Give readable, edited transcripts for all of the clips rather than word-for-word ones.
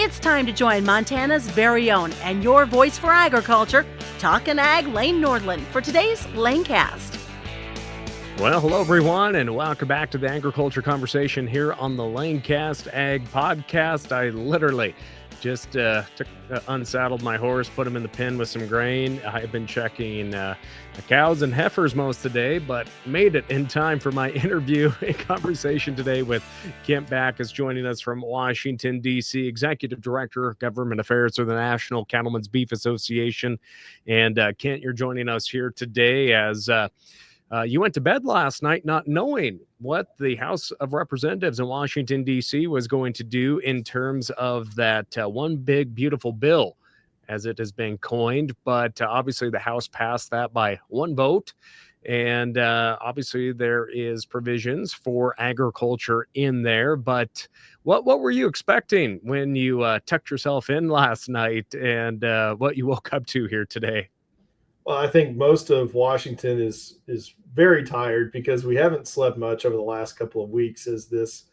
It's time to join Montana's very own and your voice for agriculture, Talkin' Ag Lane Nordlund, for today's LaneCast. Well, hello, everyone, and welcome back to the agriculture conversation here on the LaneCast Ag Podcast. I literally just unsaddled my horse, put him in the pen with some grain. I've been checking the cows and heifers most of the day, but made it in time for my interview and conversation today with Kent Bacus, joining us from Washington, D.C., Executive Director of Government Affairs for the National Cattlemen's Beef Association. And Kent, you're joining us here today as you went to bed last night not knowing what the House of Representatives in Washington, D.C. was going to do in terms of that one big, beautiful bill, as it has been coined. But obviously the House passed that by one vote. And obviously there is provisions for agriculture in there. But what were you expecting when you tucked yourself in last night and what you woke up to here today? Well, I think most of Washington is very tired because we haven't slept much over the last couple of weeks as this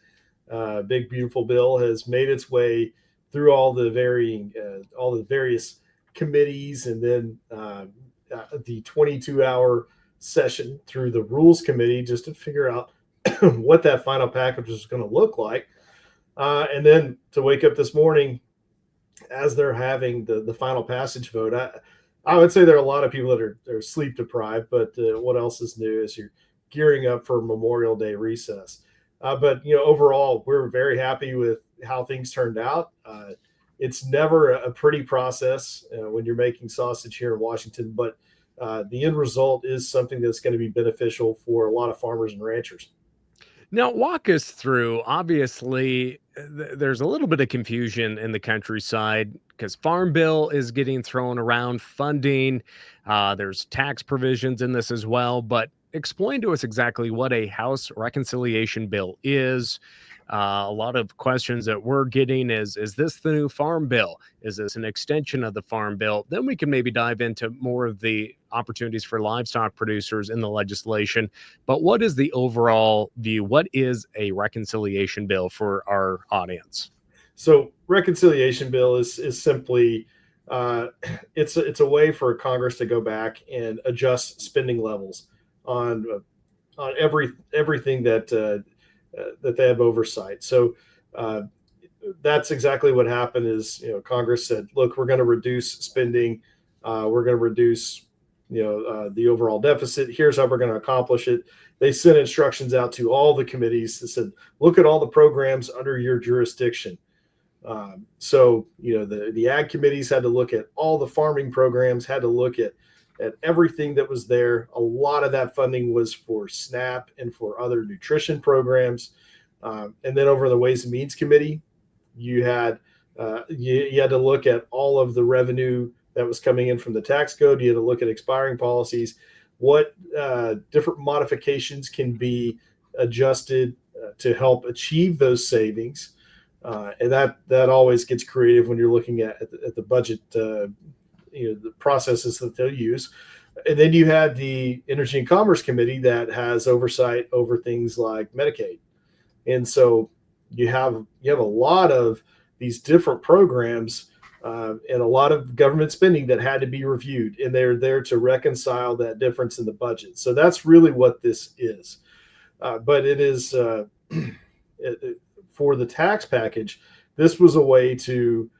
big, beautiful bill has made its way through all the various committees and then the 22-hour session through the Rules Committee just to figure out what that final package is going to look like. And then to wake up this morning as they're having the final passage vote, I would say there are a lot of people that are sleep deprived, but what else is new is you're gearing up for Memorial Day recess. But overall, we're very happy with how things turned out. It's never a pretty process when you're making sausage here in Washington, but the end result is something that's going to be beneficial for a lot of farmers and ranchers. Now, walk us through, obviously, there's a little bit of confusion in the countryside because Farm Bill is getting thrown around, funding. There's tax provisions in this as well. But explain to us exactly what a House reconciliation bill is. A lot of questions that we're getting is this the new Farm Bill? Is this an extension of the Farm Bill? Then we can maybe dive into more of the opportunities for livestock producers in the legislation. But what is the overall view? What is a reconciliation bill for our audience? So reconciliation bill is simply it's a way for Congress to go back and adjust spending levels on everything that they have oversight. So that's exactly what happened is, Congress said, look, we're going to reduce spending. We're going to reduce, the overall deficit. Here's how we're going to accomplish it. They sent instructions out to all the committees that said, look at all the programs under your jurisdiction. So the ag committees had to look at all the farming programs, had to look at everything that was there. A lot of that funding was for SNAP and for other nutrition programs. And then over the Ways and Means Committee, you had to look at all of the revenue that was coming in from the tax code. You had to look at expiring policies, what different modifications can be adjusted to help achieve those savings. And that always gets creative when you're looking at the budget, the processes that they'll use. And then you had the Energy and Commerce Committee that has oversight over things like Medicaid. And so you have a lot of these different programs and a lot of government spending that had to be reviewed, and they're there to reconcile that difference in the budget. So that's really what this is. But it is for the tax package. This was a way to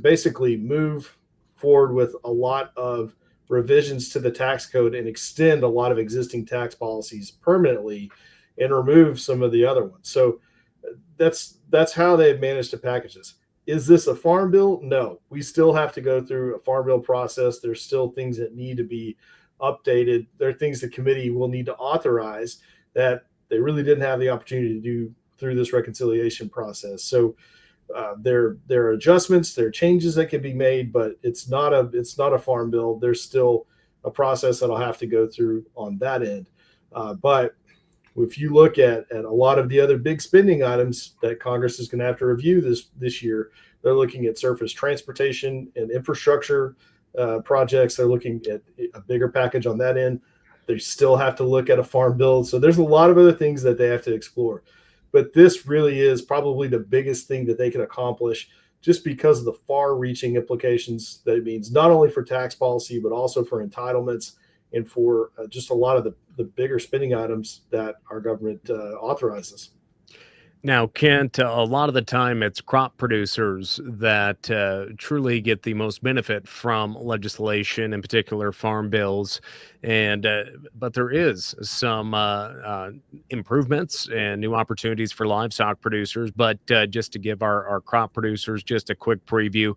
basically move forward with a lot of revisions to the tax code and extend a lot of existing tax policies permanently and remove some of the other ones. So that's how they've managed to package this. Is this a farm bill? No, we still have to go through a farm bill process. There's still things that need to be updated. There are things the committee will need to authorize that they really didn't have the opportunity to do through this reconciliation process. So there are adjustments, there are changes that can be made, but it's not a farm bill. There's still a process that'll have to go through on that end. But if you look at a lot of the other big spending items that Congress is going to have to review this year, they're looking at surface transportation and infrastructure projects. They're looking at a bigger package on that end. They still have to look at a farm bill. So there's a lot of other things that they have to explore. But this really is probably the biggest thing that they can accomplish, just because of the far-reaching implications that it means, not only for tax policy, but also for entitlements and for just a lot of the bigger spending items that our government authorizes. Now, Kent, a lot of the time it's crop producers that truly get the most benefit from legislation, in particular farm bills. And but there is some improvements and new opportunities for livestock producers. But just to give our crop producers just a quick preview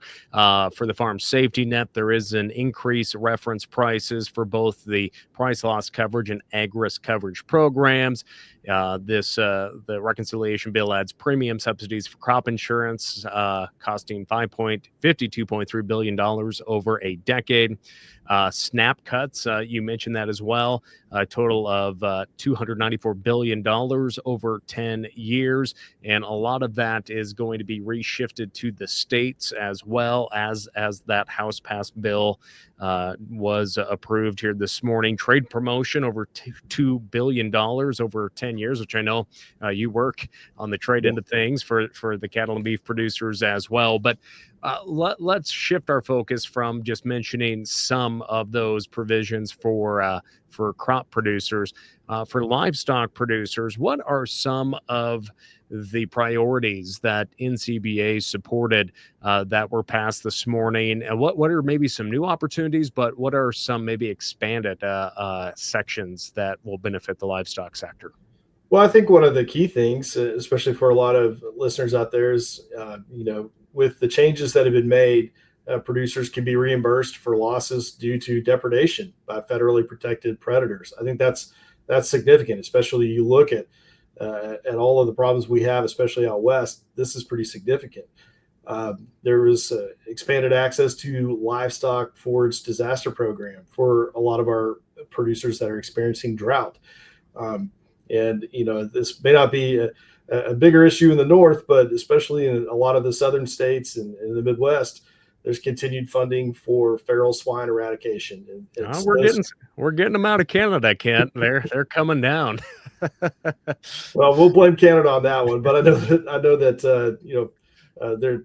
for the farm safety net, there is an increase reference prices for both the price loss coverage and ag risk coverage programs. The reconciliation bill adds premium subsidies for crop insurance, costing $52.3 billion over a decade. SNAP cuts, you mentioned that as well, a total of $294 billion over 10 years. And a lot of that is going to be reshifted to the states as well, as that House passed bill was approved here this morning. Trade promotion over $2 billion over 10 years, which I know you work on the trade end of things for the cattle and beef producers as well. But let's shift our focus from just mentioning some of those provisions for crop producers. For livestock producers, what are some of the priorities that NCBA supported that were passed this morning? And what are maybe some new opportunities, but what are some maybe expanded sections that will benefit the livestock sector? Well, I think one of the key things, especially for a lot of listeners out there, is with the changes that have been made, producers can be reimbursed for losses due to depredation by federally protected predators. I think that's significant, especially you look at all of the problems we have, especially out west. This is pretty significant. There was expanded access to livestock forage disaster program for a lot of our producers that are experiencing drought. And this may not be a bigger issue in the north, but especially in a lot of the southern states and in the Midwest, there's continued funding for feral swine eradication. And we're getting them out of Canada, Kent. They're coming down. Well, we'll blame Canada on that one, but I know that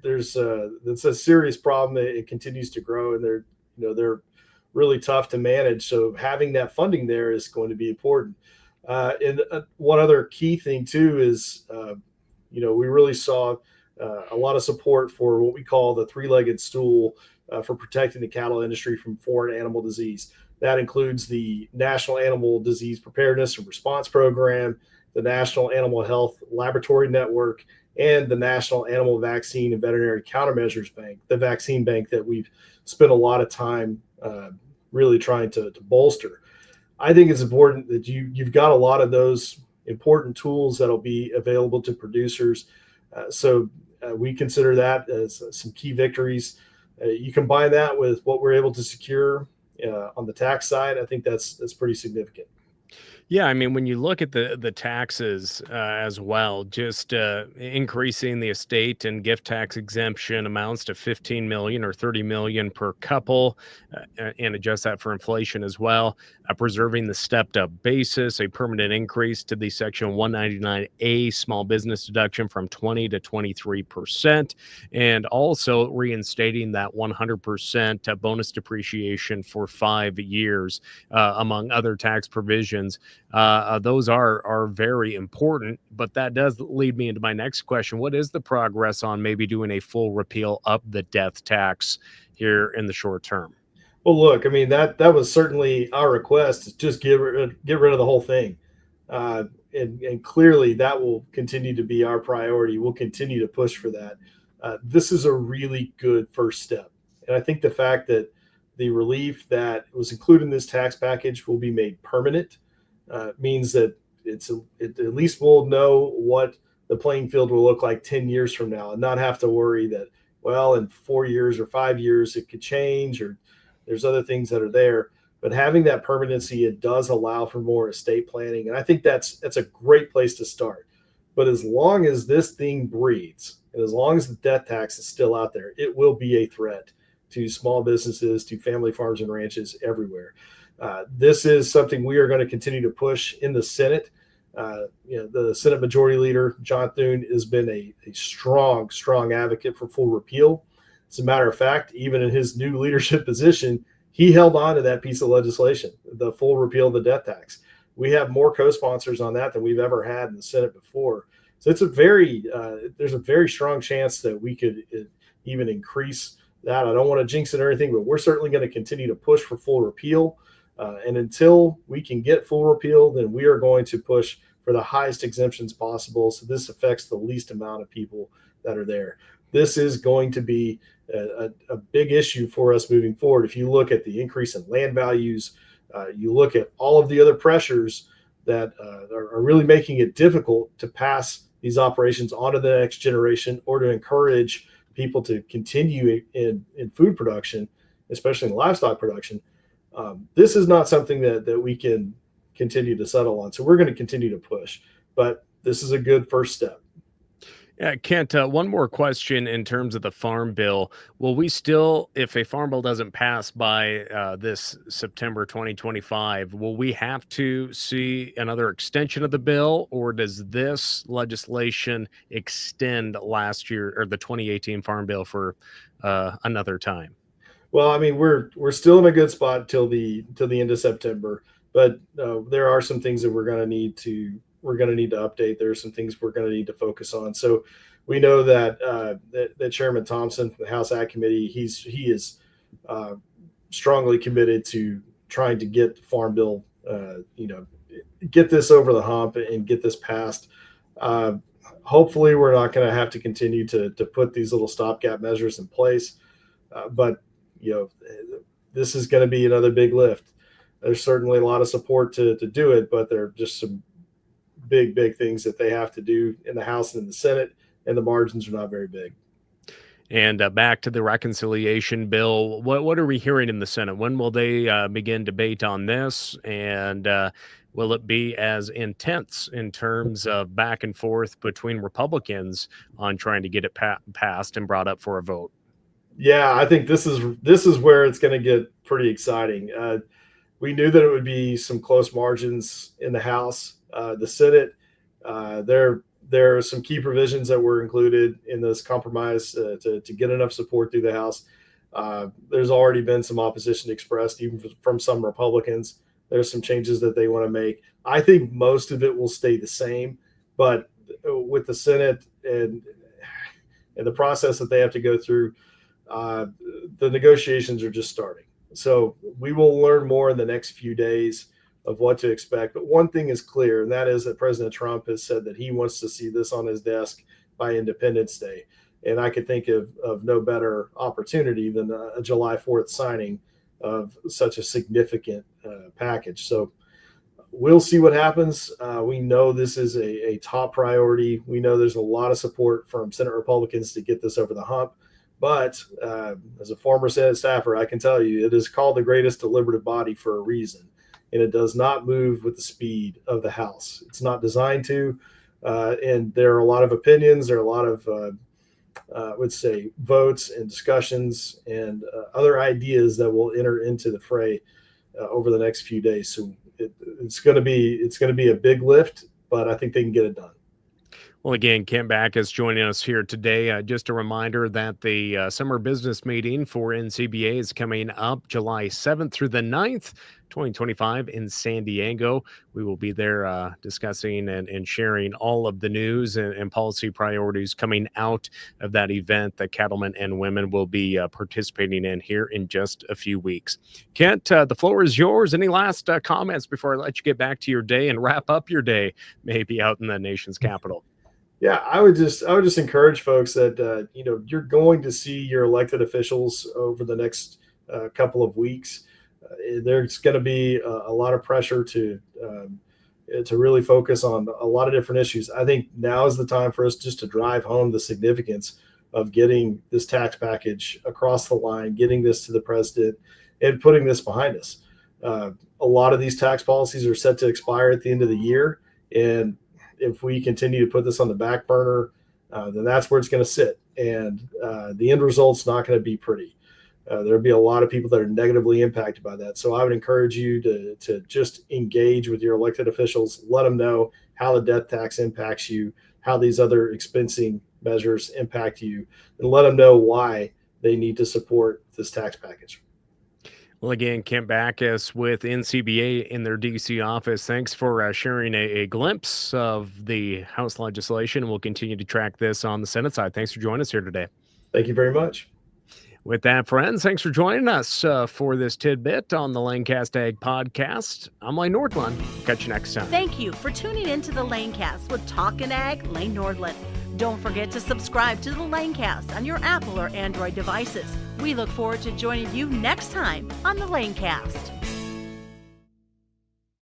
there's it's a serious problem. It continues to grow, and they're really tough to manage. So having that funding there is going to be important. And one other key thing too is, we really saw a lot of support for what we call the three-legged stool for protecting the cattle industry from foreign animal disease. That includes the National Animal Disease Preparedness and Response Program, the National Animal Health Laboratory Network, and the National Animal Vaccine and Veterinary Countermeasures Bank, the vaccine bank that we've spent a lot of time really trying to bolster. I think it's important that you've got a lot of those important tools that'll be available to producers. So we consider that as some key victories. You combine that with what we're able to secure on the tax side, I think that's pretty significant. Yeah, I mean, when you look at the taxes as well, just increasing the estate and gift tax exemption amounts to 15 million or 30 million per couple, and adjust that for inflation as well. Preserving the stepped-up basis, a permanent increase to the Section 199A small business deduction from 20 to 23%, and also reinstating that 100% bonus depreciation for 5 years, among other tax provisions. Those are very important, but that does lead me into my next question. What is the progress on maybe doing a full repeal of the death tax here in the short term? Well, look, I mean, that was certainly our request, is just get rid of the whole thing. And clearly that will continue to be our priority. We'll continue to push for that. This is a really good first step. And I think the fact that the relief that was included in this tax package will be made permanent means that at least we'll know what the playing field will look like 10 years from now, and not have to worry that, well, in 4 years or 5 years it could change, or there's other things that are there. But having that permanency, it does allow for more estate planning, and I think that's a great place to start. But as long as this thing breathes, and as long as the death tax is still out there, it will be a threat to small businesses, to family farms and ranches everywhere. This is something we are going to continue to push in the Senate. The Senate Majority Leader, John Thune, has been a strong advocate for full repeal. As a matter of fact, even in his new leadership position, he held on to that piece of legislation, the full repeal of the death tax. We have more co-sponsors on that than we've ever had in the Senate before. So it's there's a very strong chance that we could even increase that. I don't want to jinx it or anything, but we're certainly going to continue to push for full repeal. And until we can get full repeal, then we are going to push for the highest exemptions possible. So this affects the least amount of people that are there. This is going to be a big issue for us moving forward. If you look at the increase in land values, you look at all of the other pressures that are really making it difficult to pass these operations onto the next generation or to encourage people to continue in food production, especially in livestock production. This is not something that we can continue to settle on. So we're going to continue to push, but this is a good first step. Yeah, Kent, one more question in terms of the farm bill. Will we still, if a farm bill doesn't pass by this September 2025, will we have to see another extension of the bill, or does this legislation extend last year or the 2018 farm bill for another time? Well, I mean, we're still in a good spot till the end of September, but there are some things that we're going to need to update. There are some things we're going to need to focus on. So we know that that Chairman Thompson from the House Ag Committee, he is strongly committed to trying to get the farm bill, get this over the hump and get this passed. Hopefully, we're not going to have to continue to put these little stopgap measures in place, but this is going to be another big lift. There's certainly a lot of support to do it, but there are just some big things that they have to do in the House and in the Senate, and the margins are not very big. And back to the reconciliation bill, what are we hearing in the Senate? When will they begin debate on this? And will it be as intense in terms of back and forth between Republicans on trying to get it passed and brought up for a vote? Yeah, I think this is where it's going to get pretty exciting. We knew that it would be some close margins in the House. The Senate, there are some key provisions that were included in this compromise to get enough support through the House. There's already been some opposition expressed, even from some Republicans. There's some changes that they want to make. I think most of it will stay the same, but with the Senate and the process that they have to go through, the negotiations are just starting. So we will learn more in the next few days of what to expect. But one thing is clear, and that is that President Trump has said that he wants to see this on his desk by Independence Day. And I could think of no better opportunity than a July 4th signing of such a significant package. So we'll see what happens. We know this is a top priority. We know there's a lot of support from Senate Republicans to get this over the hump. But as a former Senate staffer, I can tell you it is called the greatest deliberative body for a reason. And it does not move with the speed of the House. It's not designed to. And there are a lot of opinions. There are a lot of, I would say, votes and discussions and other ideas that will enter into the fray over the next few days. So it's going to be a big lift, but I think they can get it done. Well, again, Kent Bacus joining us here today. Just a reminder that the summer business meeting for NCBA is coming up July 7th through the 9th, 2025 in San Diego. We will be there discussing and sharing all of the news and policy priorities coming out of that event that cattlemen and women will be participating in here in just a few weeks. Kent, the floor is yours. Any last comments before I let you get back to your day and wrap up your day, maybe out in the nation's capital? Yeah, I would just encourage folks that you're going to see your elected officials over the next couple of weeks. There's going to be a lot of pressure to really focus on a lot of different issues. I think now is the time for us just to drive home the significance of getting this tax package across the line, getting this to the president, and putting this behind us. A lot of these tax policies are set to expire at the end of the year, and if we continue to put this on the back burner, then that's where it's going to sit. And the end result's not going to be pretty. there'll be a lot of people that are negatively impacted by that. So I would encourage you to just engage with your elected officials, let them know how the death tax impacts you, how these other expensing measures impact you, and let them know why they need to support this tax package. Well, again, Kent Bacus with NCBA in their DC office. Thanks for sharing a glimpse of the House legislation. We'll continue to track this on the Senate side. Thanks for joining us here today. Thank you very much. With that, friends, thanks for joining us for this tidbit on the LaneCast Ag Podcast. I'm Lane Nordlund. Catch you next time. Thank you for tuning in to the LaneCast with Talkin' Ag, Lane Nordlund. Don't forget to subscribe to the LaneCast on your Apple or Android devices. We look forward to joining you next time on the LaneCast.